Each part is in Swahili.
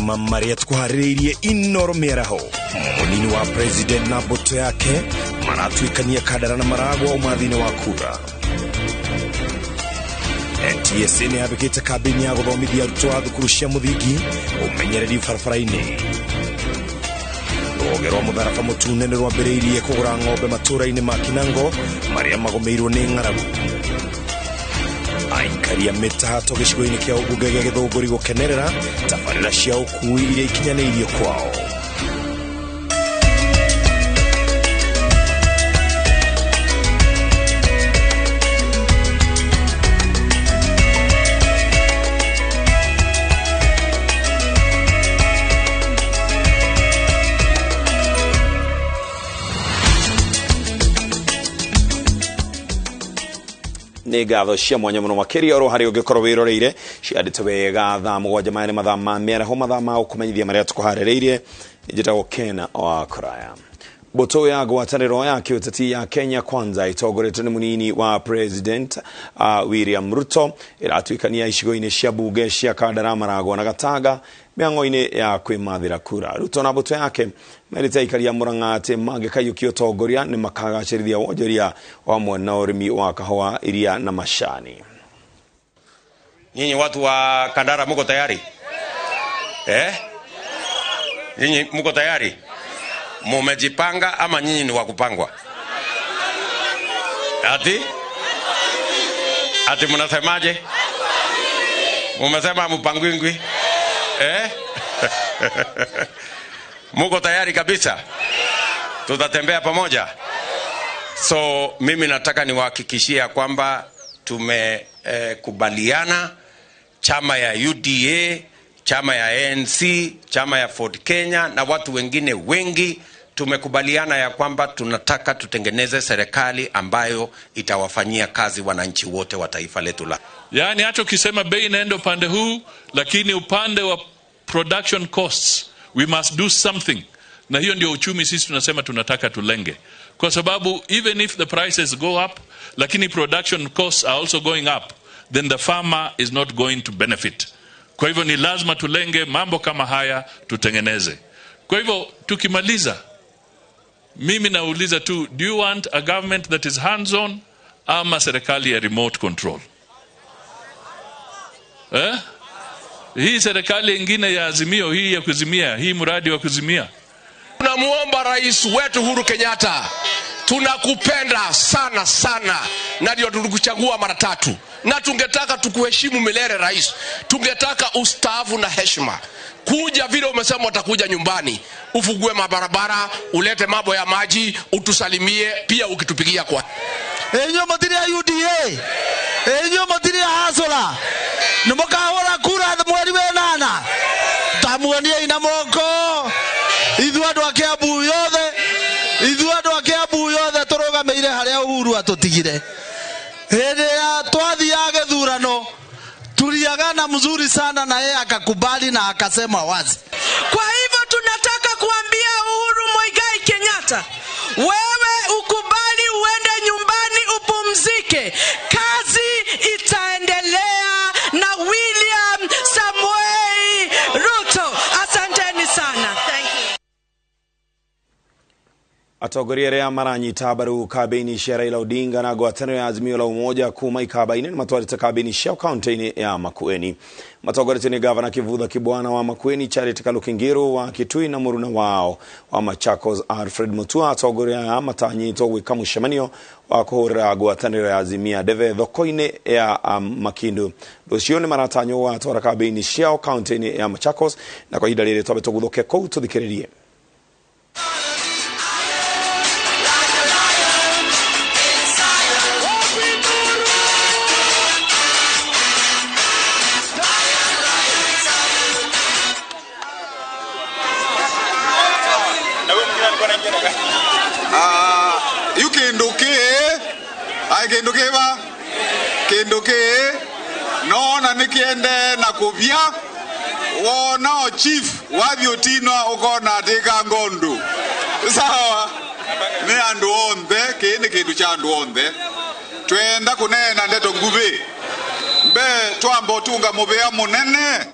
kuma maria tkuharirie inoromeraho munini wa president na boto yake maratwikania kadara na maragwa umathine wa kura. NTSA ni abigite kabini ya guthomithia arutwo a thukuru cia muthigi umenyereri barabara-ini. Rũhonge rwa mũtharaba mũtune nĩ rwambĩrĩirie kũgũra ng'ombe matũũra-inĩ ma Kinango marĩa magomeirwo nĩ ng'aragu. Aikari a mĩtahato gĩcigo-inĩ kĩa ũmbunge gĩa Gĩthũngũri gũkenerera tabarĩra cia ũkui iria ikinyanĩirio kwao. Nĩ ngatho cia mwanya mũno makĩria oro harĩ ũngĩkorwo wĩroreire ciandĩte wega thaa mũgwanja maya nĩ mathaa ma mĩaraho mathaa ma gũkũmenyithia marĩa tũkũharĩrĩirie. Njĩtagwo Ken wa Kũraya. Mbũtũ ya ngwatanĩro ya kĩũteti ya Kenya Kwanza ĩtongoretio nĩ mũnini wa president William Ruto ĩratuĩkania icigo-inĩ cia mbunge cia Kandara, Maragwa na Gataga mĩhang'o-inĩ ya kwĩmathĩra kura. Ruto na mbũtũ yake merĩte aikari a Murang'a atĩ mangĩkaiyũkia ũtongoria nĩ makagacĩrithia wonjoria hamwe na ũrĩmi wa kahũa, iria na macani. Nyinyi watu wa Kandara mko tayari? Nyinyi mko tayari? Mumejipanga ama nyinyi ni wa kupangwa? Ati mnasemaje? Mumesema mpangwingwi? Mko tayari kabisa? Tutatembea pamoja. So mimi nataka niwahakikishia kwamba tumekubaliana chama ya UDA, chama ya ANC, chama ya Ford Kenya na watu wengine wengi tumekubaliana ya kwamba tunataka tutengeneze serikali ambayo itawafanyia kazi wananchi wote wa taifa letu la. Yani hata ukisema bei inaenda upande huu, lakini upande wa production costs we must do something. Na hiyo ndio uchumi sisi tunasema tunataka tulenge. Kwa sababu even if the prices go up, lakini production costs are also going up, then the farmer is not going to benefit. Kwa hivyo ni lazima tulenge mambo kama haya tutengeneze. Kwa hivyo tukimaliza, mimi nauliza tu, do you want a government that is hands-on ama serikali ya remote control? Hii serikali ingine ya Azimio, hii ya kuzimia, hii mradi wa kuzimia. Tunamuomba rais wetu Uhuru Kenyatta, tunakupenda sana sana na ndio tulikuchagua mara 3 na tungetaka tukuheshimu milele rais. Tungetaka ustaafu na heshima. Kuja vile umesema utakuja nyumbani, ufugue mabarabara, ulete mambo ya maji, utusalimie pia ukitupigia kwa. Enyo matiri ya UDA. Enyo matiri ya Hasola. Numukahola kura mweri wenana. Tamuania ina moko. Ithuandu akiabu yothe turugameire haria Uhuru atutigire. Hende ya twathiage thurano tuliagana mzuri sana na yeye akakubali na akasema wazi. Kwa hivyo tunataka kuambia Uhuru Muigai Kenyatta, wewe ukubali uende nyumbani upumzike. Kazi itaendelea na William Samoei Ruto. Asanteni sana. Thank you. Atongoria arĩa maranyita mbaru kambĩini cia Raila Odinga na ngwatanĩro ya Azimio la Umoja kuma ikamba-inĩ nĩ matwarĩte kambĩini cia kaunti-inĩ ya Makueni. Matongoretio nĩ gavana Kivutha Kibwana wa Makueni, Charity Kaluki Ngiru wa Kitui na mũruna wao wa Machakos Alfred Mutua. Atongoria aya matanyĩtwo gwĩka mũcemanio wa kũhũrĩra ngwatanĩro ya Azimia Deve thoko-inĩ ya Makindu. Rũciũ nĩ maratanywo gwatwara kambĩini ciao kaunti-inĩ ya Machakos, na kwa ihinda rĩrĩ twambe tũguthũke kũu tũthikĩrĩrie. Kinduke no na nikiende na kubia wona chief wavyotino ukona tika ngondu sawa ni andu onthe kini kindu cha andu onthe twenda kunena ndeto nguvi mbe twamba utunga mubea munene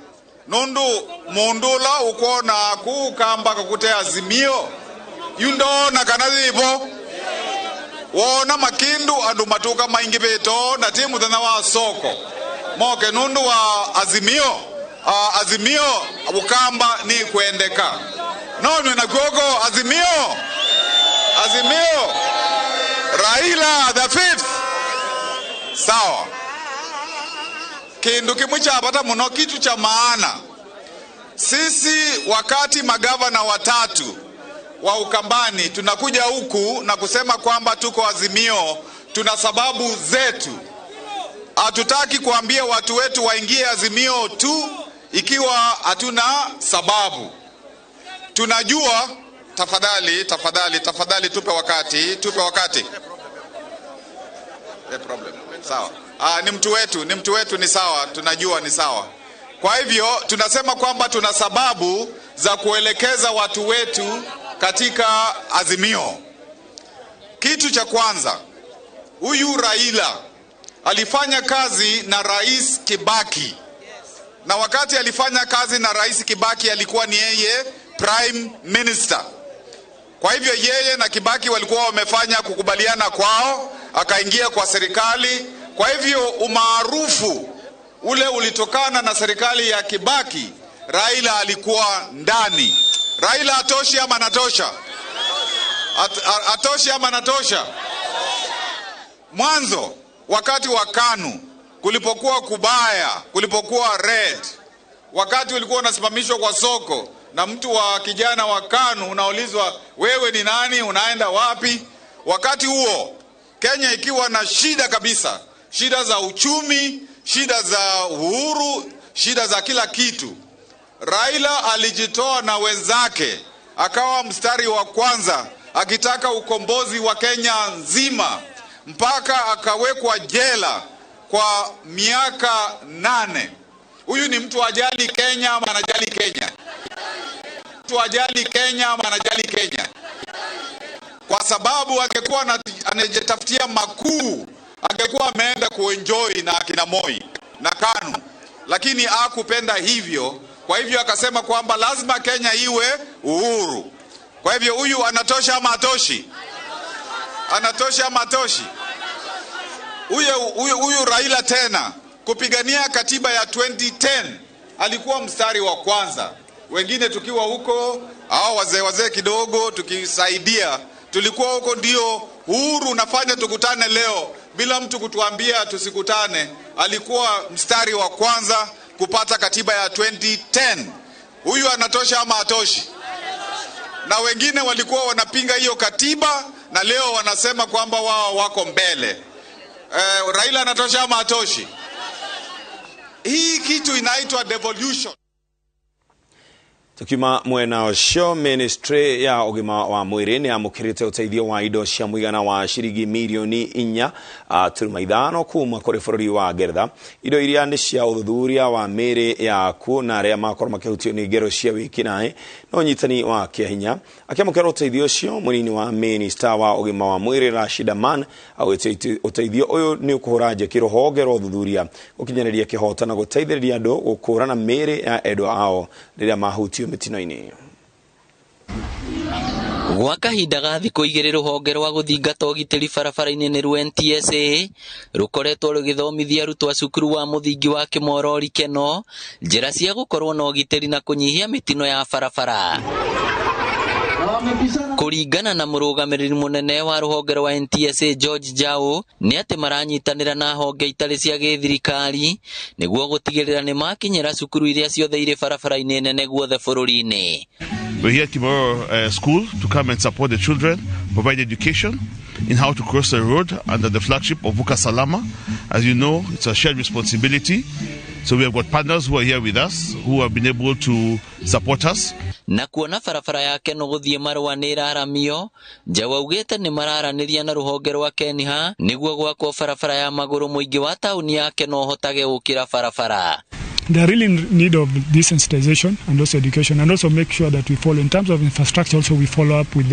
nundu mundula ukona kukamba kakute Azimio yundo na kanadhibo wona makindu andu matuka maingi beto na timu thana wa soko moke nundu wa Azimio ukamba ni kuendeka nonwe na gogo Azimio Raila the fifth. Sawa. Kindu kimucha apata muno kitu cha maana. Sisi wakati magavana watatu wa Ukambani tunakuja huku na kusema kwamba tuko Azimio, tuna sababu zetu. Hatutaki kuambia watu wetu waingie Azimio tu ikiwa hatuna sababu. Tunajua, tafadhali tupe wakati. The problem. Sawa. Ni mtu wetu ni sawa, tunajua ni sawa. Kwa hivyo tunasema kwamba tuna sababu za kuelekeza watu wetu katika Azimio. Kitu cha kwanza, huyu Raila alifanya kazi na Rais Kibaki. Na wakati alifanya kazi na Rais Kibaki alikuwa ni yeye Prime Minister. Kwa hivyo yeye na Kibaki walikuwa wamefanya kukubaliana kwao, akaingia kwa serikali. Kwa hivyo umaarufu ule ulitokana na serikali ya Kibaki. Raila alikuwa ndani. Raila atoshi ama anatosha? Atoshi ama anatosha? Mwanzo wakati wa KANU kulipokuwa kubaya, kulipokuwa red, wakati ulikuwa unasimamishwa kwa soko na mtu wa kijana wa KANU unaulizwa wewe ni nani, unaenda wapi? Wakati huo Kenya ikiwa na shida kabisa, shida za uchumi, shida za uhuru, shida za kila kitu. Raila alijitoa na wenzake, akawa mstari wa kwanza akitaka ukombozi wa Kenya nzima, mpaka akawekwa jela kwa miaka 8. Huyu ni mtu ajali Kenya ama anajali Kenya? Mtu ajali Kenya ama anajali Kenya? Kwa sababu angekuwa anajitafutia makuu, angekuwa ameenda kuenjoy na akina Moi na KANU, lakini hakupenda hivyo. Kwa hivyo akasema kwamba lazima Kenya iwe uhuru. Kwa hivyo huyu anatosha ama atoshi? Anatosha ama atoshi? Huyu Raila tena kupigania katiba ya 2010 alikuwa mstari wa kwanza. Wengine tukiwa huko au wazee kidogo tukisaidia, tulikuwa huko ndio uhuru nafanya tukutane leo bila mtu kutuambia tusikutane. Alikuwa mstari wa kwanza kupata katiba ya 2010. Huyu anatosha ama atoshi? Na wengine walikuwa wanapinga hiyo katiba na leo wanasema kwamba wao wako mbele. Raila anatosha ama atoshi? Hii kitu inaitwa devolution. Tukima mwena osho, Ministry ya Ugima wa Mwiri ni amukirite uteithio wa indo cia muigana wa shiringi milioni 4.5 kuma kuri bururi wa Ngeretha. Indo iria ni cia uthuthuria wa miri yaku na aria makorwo makihutio ni ngero cia wikinae no nyitani wa kiahinya. Akiamukira uteithio ucio munini wa Minister wa Ugima wa Mwiri Rashid Aman awite uteithio uyu ni ukuhuraje kirohonge ro uthuthuria ukinyaniria kihota na guteithiriria andu gukurana miri ya edo ao riria mahutio mitino-ini. Gwa kahinda ga thikũ 2 rũhonge rwa gũthingata ũgitĩri barabara-inĩ nĩ rwa NTSA rũkoretwo rũgĩthomithia arutwo a cukuru wa mũthingi wa Kĩmorori Keno njĩra cia gũkorwo na ũgitĩri na kũnyihia mĩtino ya barabara. Kũringana na mũrũgamĩrĩri mũnene wa rũhonge rwa NTSA George Jao nĩ atĩ maranyitanĩra na honge itarĩ cia gĩthirikari nĩguo gũtigĩrĩra nĩ makinyĩra cukuru iria ciothe irĩ barabara-inĩ nene guothe bũrũri-inĩ. We're here tomorrow school to come and support the children, provide education in how to cross the road under the flagship of Vuka Salama. As you know, it's a shared responsibility. So we have got partners who are here with us, who have been able to support us. Na kuona barabara yake no guthie marwa nĩ iraramio, Njaũ augĩte nĩ mararanĩria na rũhonge rwa KENHA nĩguo gwakwo barabara ya magũrũ mũingĩ wa taũni yake no hotage gũkĩra barabara. They are really in need of this sensitization and also education, and also make sure that we follow in terms of infrastructure. Also, we follow up with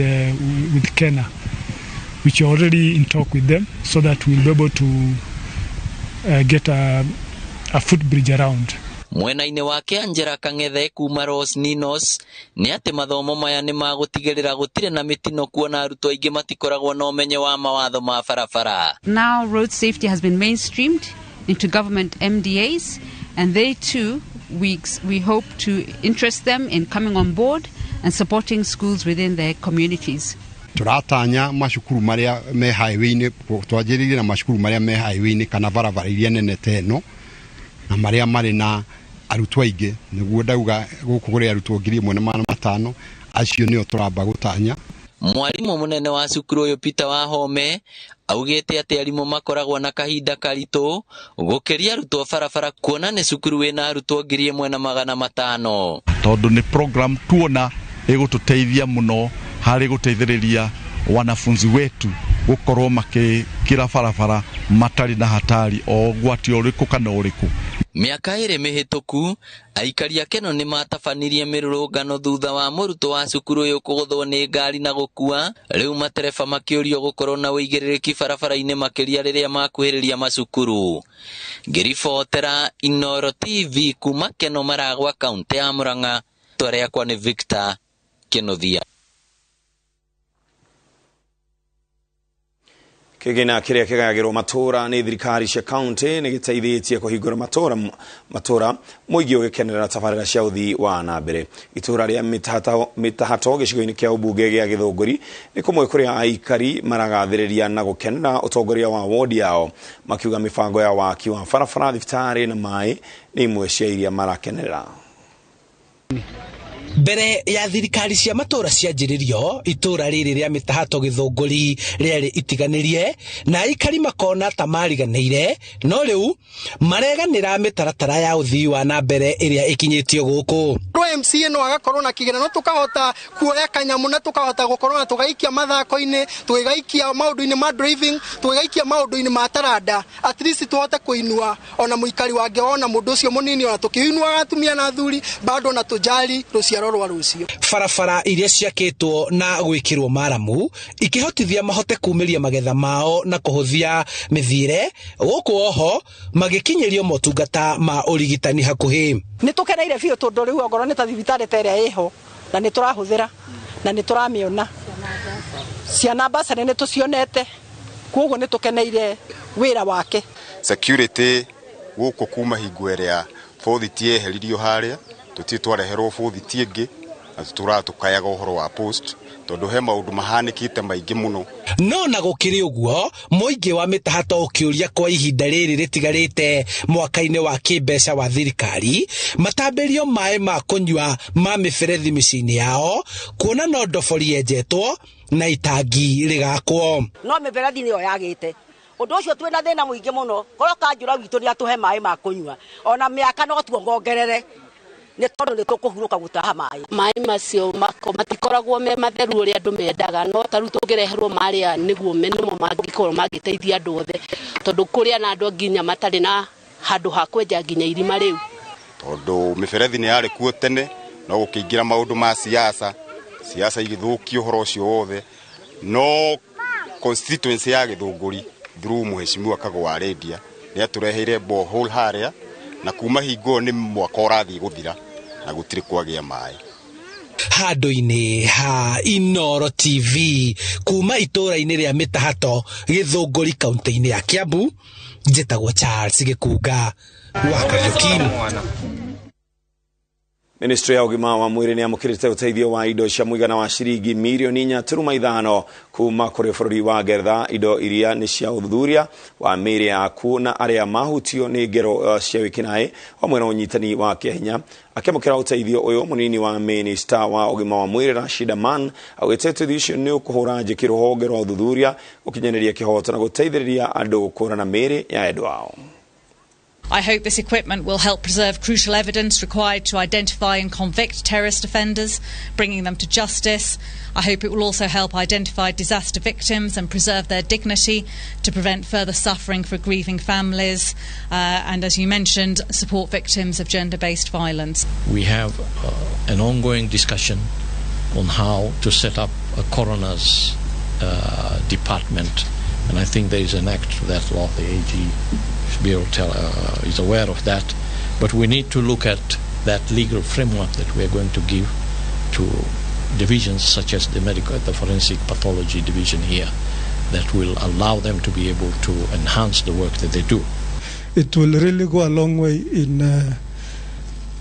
KENHA, which are already in talk with them, so that we'll be able to get a footbridge around. Mwena-inĩ wake Angela Kang'ethe kuma Los Ninos nĩ atĩ mathomo maya nĩ magũtigĩrĩra gũtirĩ na mĩtino kuona arutwo aingĩ matikoragwo na ũmenyo wa mawatho ma barabara. Now road safety has been mainstreamed into government MDAs, and they too we hope to interest them in coming on board and supporting schools within their communities. Turatanya mashukuru maria me highway-ini, twajĩrĩire na mashukuru maria me highway-ini kana barabara iria nene teno na maria marĩ na arutwo aingĩ, nĩguo ndauga gũkũ kũrĩ arutwo 1,500 acio nĩo tũramba gũtanya. Mwarimũ mũnene wa cukuru ũyũ Peter Wahome augĩte atĩ arimũ makoragwo na kahinda karitũ gũkĩria arutwo barabara kuona nĩ cukuru wĩna arutwo 1,500. Tondũ nĩ program tuona ĩgũtũteithia mũno harĩ gũteithĩrĩria wanafunzi wetu gũkorwo makĩkĩra barabara matarĩ na hatari o gwati ũrĩkũ kana ũrĩkũ. Mĩaka ĩrĩ mĩhĩtũku aikari a Keno nĩ matabanirie mĩrũrũngano thutha wa mũrutwo wa cukuru ũyũ kũgũthwo nĩ ngari na gũkua. Rĩu matereba makĩũrio gũkorwo na ũigĩrĩrĩki barabara-inĩ makĩria rĩrĩa makuhĩrĩria macukuru. Ngĩribotera Inooro TV kuma Keno Maragwa, kaunti ya Murang'a. Twarĩakwa nĩ Victor Kenothia. Kĩgĩna kĩrĩa kĩgayagĩrwo matũra nĩ thirikari cia kaunti nĩ gĩteithĩtie kũhingũra matũra mũingĩ ũgĩkenerera tabarĩra cia ũthii wa na mbere. Itũra rĩa Mĩtahato gĩcigo-inĩ kĩa ũmbunge gĩa Gĩthũngũri nĩ kũmwe kũrĩa aikari maragathĩrĩria na gũkenera ũtongoria wa wodi yao, makiuga mĩbango ya waki wa barabara, thibitarĩ na maĩ nĩ imwe cia iria marakenerera. Mbere ya thirikari cia matora cianjĩrĩrio, itũra rĩrĩ rĩa Mĩtahato Gĩthũngũri rĩarĩ itiganĩrie na aikari makona ta mariganĩire, no rĩu mareganĩra mĩtaratara ya ũthii wa na mbere ĩrĩa ĩkinyĩtio gũkũ. MCA no agakorwo na kĩgĩna no tukahota kuoya kanyamu na tukahota gũkorwo na tũgaikia mathako-inĩ, tũgaikia maũndũ-inĩ ma driving, tũgaikia maũndũ-inĩ ma taranda, at least tuhote kũinua ona mũikari wangĩ ona mũndũ ũcio mũnini ona tũkĩinua atumia na athuri bado na tũjali rũciaro rwa rũcio. Barabara iria ciakĩtwo na gwĩkĩrwo maramu ikĩhotithia mahote kumĩria magetha mao na kũhũthia mĩthiĩre, gũkũ oho magĩkinyĩrio motungata ma ũrigitani hakuhĩ. Nĩ tũkeneire biũ tondũ rĩu ongorwo nĩ ta thibitarĩ ta ĩrĩa ĩho na nĩ tũrahũthĩra na nĩ tũramĩona. Ciana basarĩ nĩ tũcionete, koguo nĩ tũkeneire wĩra wake. Security gũkũ kuma hingo ĩrĩa bũthiti yeheririo harĩa tũtirĩ twareherwo bũthiti ĩngĩ na tũratukayaga ũhoro wa post tondũ he maũndũ mahanĩkĩte maingĩ mũno. No na gũkĩrĩ ũguo, mũingĩ wa Mĩtahato ũkĩũria kwa ihinda rĩrĩ rĩtigarĩte mwaka-inĩ wa kĩmbeca wa thirikari matambĩrio maĩ ma kũnyua ma mĩberethi mĩciĩ-inĩ yao, kuona no ndobori yenjetwo na itangi rĩgakwo. No mĩberethi nĩyo yagĩte. Ũndũ ũcio twĩna thĩna mũingĩ mũno, korwo Kanjũra witũ nĩ atũhe maĩ ma kũnyua, ona mĩaka no tuongongerere nĩ tondũ nĩ tũkũhurũka gũtaha maĩ. Maĩ macio matikoragwo me matheru ũrĩa andũ mendaga, no tarĩu tũngĩreherwo marĩa nĩguo menemo mangĩkorwo magĩteithia andũ othe, tondũ kũrĩa na andũ nginya matarĩ na handũ ha kwenja nginya irima rĩu. Tondũ mĩberethi nĩ yarĩ kuo tene, no gũkĩingĩra maũndũ ma siasa igĩthũkia ũhoro ũcio wothe, no constituency ya Gĩthũngũri through Mheshimiwa Kago wa Rendia nĩ atũreheire borehole harĩa na kuma hingo nĩ mwaka ũrathiĩ gũthira na gũtirĩ kwagĩa maĩ. Handũ-inĩ ha Inooro TV kuma itũra-inĩ rĩa Mĩtahato Gĩthũngũri kaunti-inĩ ya Kiambu, njĩtagwo Charles Gĩkunga wa Kariũki. Ministry ya ũgima wa mwĩrĩ nĩ amũkĩrĩte ũteithio wa indo cia mũigana wa ciringi mirioni 4.5 kuma kũrĩ bũrũri wa Ngeretha. Indo iria nĩ cia ũthuthuria wa mĩĩrĩ yaku na arĩa mahutio nĩ ngero cia wĩkinaĩ hamwe na ũnyitani wa kĩhinya. Akĩamũkĩra ũteithio ũyũ, mũnini wa minister wa ũgima wa mwĩrĩ Rashid Aman augĩte ũteithio ũcio nĩ ũkũhũra njeki rũhonge rwa ũthuthuria gũkinyanĩria kĩhoto na gũteithĩrĩria andũ gũkũrana mĩĩrĩ ya endwa ao. I hope this equipment will help preserve crucial evidence required to identify and convict terrorist offenders, bringing them to justice. I hope it will also help identify disaster victims and preserve their dignity to prevent further suffering for grieving families, and as you mentioned, support victims of gender-based violence. We have an ongoing discussion on how to set up a coroner's department, and I think there is an act to that law. The AG should be able to tell, is aware of that, But we need to look at that legal framework that we are going to give to divisions such as the forensic pathology division here, that will allow them to be able to enhance the work that they do. It will really go a long way in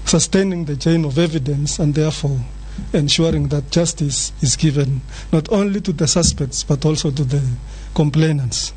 sustaining the chain of evidence and therefore ensuring that justice is given not only to the suspects but also to the complainants.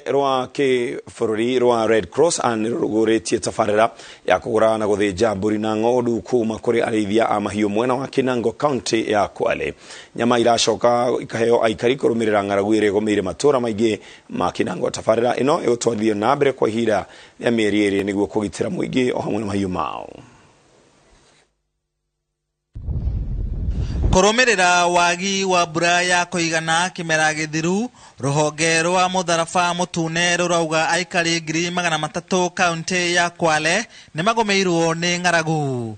Rwa ke forori rwa Red Cross and rugoretie tafarira ya kugura na guthinja mburi na ng'ondu kuma kuri arithia a mahiu mwena wa Kinango County ya Kwale. Nyama iracoka ikaheo aikari kurumirira ng'aragu ire gomire matura maingi ma Kinango. Tafarira ino igutwarithio na mbere kwa ihinda ya mieri iri niguo kugitira muingi o hamwe na mahiu mao. Kurumirira wagi wa mbura ya kuigana kimera githiru, ruhonge rwa mutharaba mutune rurauga aikari 300 kaunti ya Kwale nimagomeirwo ni ng'aragu.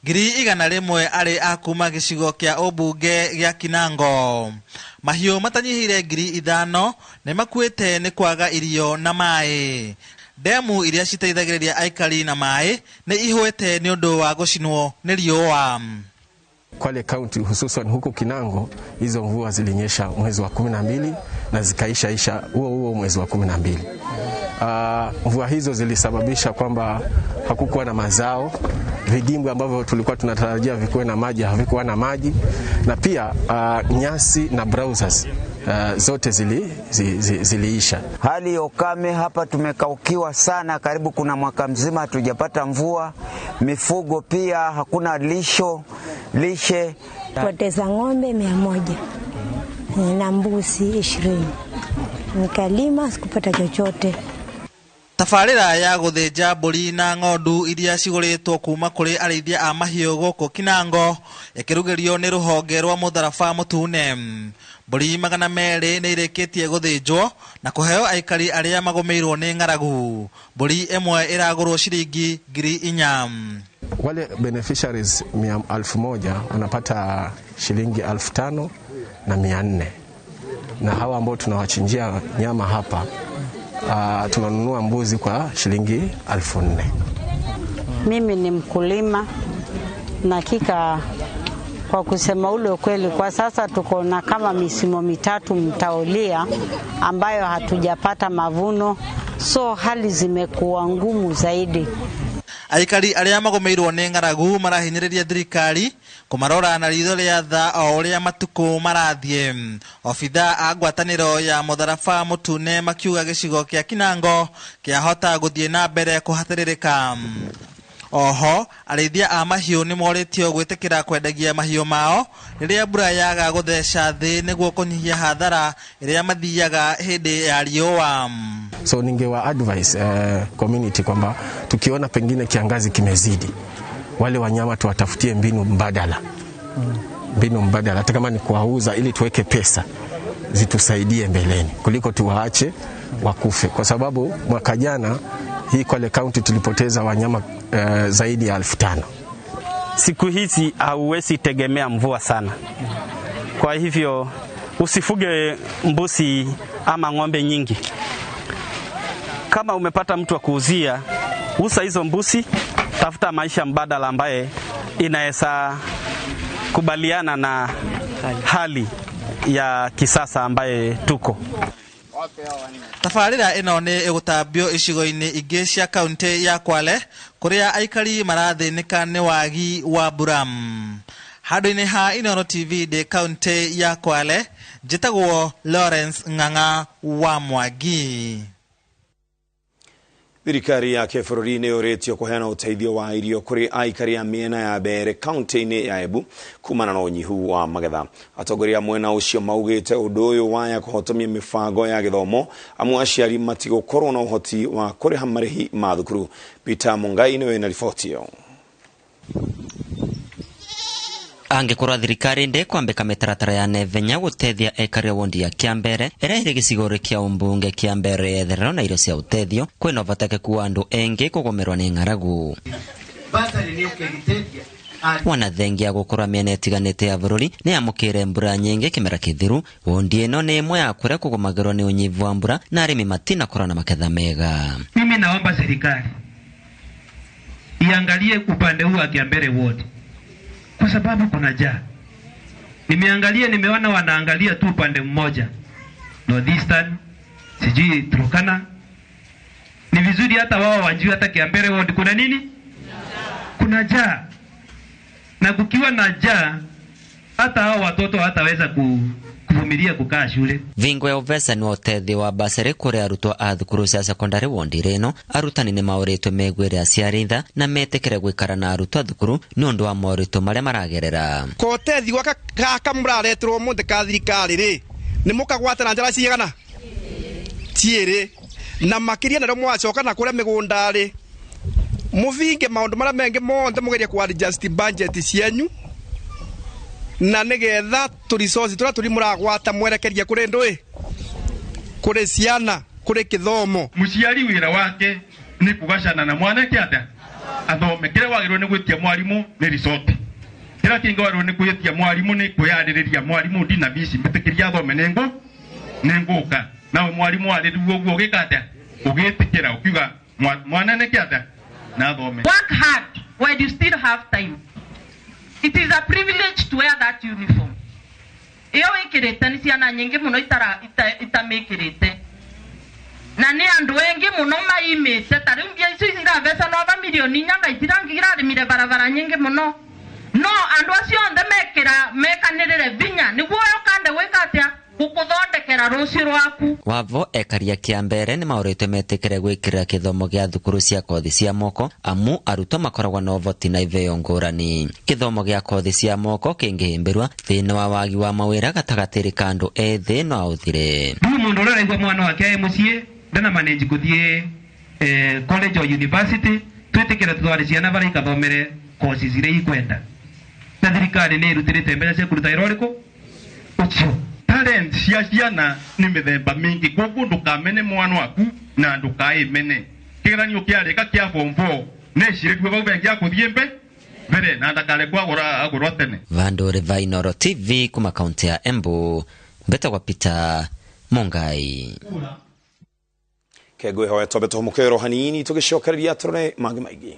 100 ari akuma gicigo kia ubunge gia Kinango. Mahiu matanyihire 5,000 nimakuite ni kwaga irio na mai. Demu iria citeithagiriria aikari na mai ni ihwete ni undu wa gucinwo ni riua. Kwale County hususan huko Kinango, hizo mvua zilinyesha mwezi wa 12 na zikaisha huo mwezi wa 12. Mvua hizo zilisababisha kwamba hakukuwa na mazao, vidimbwi ambavyo tulikuwa tunatarajia vikuwe na maji havikuwa na maji, na pia nyasi na browsers zote ziliisha. Hali ya ukame hapa tumekaukiwa sana, karibu kuna mwaka mzima hatujapata mvua. Mifugo pia hakuna lishe. Poteza ng'ombe 100 na mbuzi 20. Nikalima sikupata chochote. Tafarira ya guthinja mburi na ng'ondu iria ciguritwo kuma kuri arithia a mahiu goko Kinango ikirugerio ni ruhonge rwa mutharaba mutune. Mburi 200 ni ireketie guthinjwo na kuheo aikari aria magomeirwo ni ng'aragu. Mburi imwe iragurwo ciringi 4,000. Wale beneficiaries 1,000 wanapata shilingi 5,400, na hawa ambao tunawachinjia nyama hapa tunanunua mbuzi kwa shilingi 4,000. Mimi ni mkulima na hakika kwa kusema ule ukweli kwa sasa tuko na kama misimu 3 mtaolia ambayo hatujapata mavuno, so hali zimekuwa ngumu zaidi. Aikari aria magomeirwo ni ng'aragu marahinyiriria thirikari kumarora na ritho ria tha o uria matuku marathie. Ofitha a ngwataniro ya mutharaba mutune makiuga gicigo kia Kinango kiahota guthie na mbere kuhatiririka. Oho arithia a mahiu ni moritio gwitikira kwendagia mahiu mao riria mbura yaga gutheca thi niguo kunyihia hathara iria mathiaga hindi ya riua. So ningewa advise community kwamba tukiona pengine kiangazi kimezidi, wale wanyama tuwatafutie mbinu mbadala. Mbinu mbadala hata kama ni kuwauza ili tuweke pesa zitusaidie mbeleni kuliko tuwaache wakufe, kwa sababu mwaka jana hii Kwale County tulipoteza wanyama zaidi ya 5,000. Siku hizi hauwezi tegemea mvua sana. Kwa hivyo usifuge mbuzi ama ng'ombe nyingi. Kama umepata mtu wa kuuzia, uza hizo mbuzi, tafuta maisha mbadala ambaye inaweza kubaliana na hali ya kisasa ambaye tuko. Tafarira ino ni igutambio icigo-ini ingi cia kaunti ya Kwale kuria aikari marathinika ni wagi wa mbura. Handu-ini ha Inooro TV de kaunti ya Kwale, njitagwo Lawrence Ng'ang'a wa Mwangi. Thirikari ya bũrũri nĩ ũrĩtio kũheana ũteithio wa irio kũrĩ aikari a mĩena ya mbere kaunti-inĩ ya Embu kumana na ũnyihu wa magetha. Atongoria mwena ũcio maugĩte ũndũ ũyũ waya kũhotomia mĩbango ya gĩthomo, amwe aciari matigũkorwo na ũhoti wa kũrĩha marĩhi ma thukuru. Peter Mungai nĩwe na riboti ĩyo. Angĩkorwo thirikari ndekwambĩka mĩtaratara ya naihenya gũteithia aikari a wondi ya Kiambere ĩrĩa ĩrĩ gĩcigo kĩa ũmbunge Kiambere etherero na irio cia ũteithio, kwĩna ũhotekeku wa andũ engĩ kũgũmĩrwo nĩ ng'aragu. Basari nĩ ũkĩgiteithia wanathengia gukora miena itiganite ya bururi ni amukire mbura nyingi kimera kithiru. Wondi ino ni imwe ya kuria kugumagirwo ni unyivu wa mbura na arimi matina kora na maketha mega. Mimi naomba serikali iangalie upande huu wa Kiambere Ward, kwa sababu kuna njaa. Nimeona wanaangalia tu upande mmoja, Northeastern, sijui Turkana. Ni vizuri hata wao wajue hata Kiambere Ward kuna nini? Kuna njaa. Na kukiwa na njaa, hata hao watoto hataweza kuvumilia kukaa shule. Vingo ya uvesa ni utethi wa basari kure arutwo a thukuru cia sekondari wondi rino. Arutani ni mauritwe megwire aciaritha na metekere gwikara na arutwo a thukuru ni undu wa mauritwo maria maragerera. Ko utethi wa gaka muraretirwo munthe ka thirikari ri ni mukagwatana njara ciigana ciiri na makiria na mwacoka na kuria migundari muvinge maundu maria mengi monthe mugeria ku adjust budget cianyu na nigetha resources tura turi muragwata mwerekeria kuri ndui kuri ciana kuri kithomo. Muciari wira wake ni kugacana na mwana kiada athome kire wagirwo ni gwitia mwarimu ni resort kira kingo wagirwo ni gwitia mwarimu ni kuyaririria mwarimu ndina bisi mbitikiria athome nenguka na mwarimu ari ruo gikada ugitikira ukiuga mwana ni kiada na athome. Work hard while you still have time. It is a privilege to wear that uniform. Iyo wikirite ni ciana nyingi muno itamikirite na ni andu wengi muno maimite tari mbia icio iravesa no ba milioni nyanga itirangira rimire barabara nyingi muno no andu acio onthe mekanirire vinya niguo ukande wikatia gukuthondekera rucio rwaku. Wavo ekaria Kiambere ni mauritwe metikire gwikirira kithomo gia thukuru cia kothi cia moko amu arutwo makoragwa na uvoti na iveo ngurani. Kithomo gia kothi cia moko kingihimbirwa thina wa wagi wa mawira gatagatiri kandu ethi no authire. Ndu mundu uraigwa mwana wake ai mucie ndana manage kuthie college or university twitikira tutware ciana bara ikathomere courses iria ikwenda na thirikari ni irutirite mbeca cia kuruta iroriko ucio. Talent cia ciana ni mithemba mingi koguo ndukamene mwana waku na ndukaimene kigeranio kiarika kia form 4 necire kuba bengi akuthie mbere na ndakale kwa agorwa tene. Vandore Vainoro TV kuma kaunti ya Embu beta kwa Peter Mongai kegwe hoya tobeto mukero hanini tugishokereria turone magi maigi.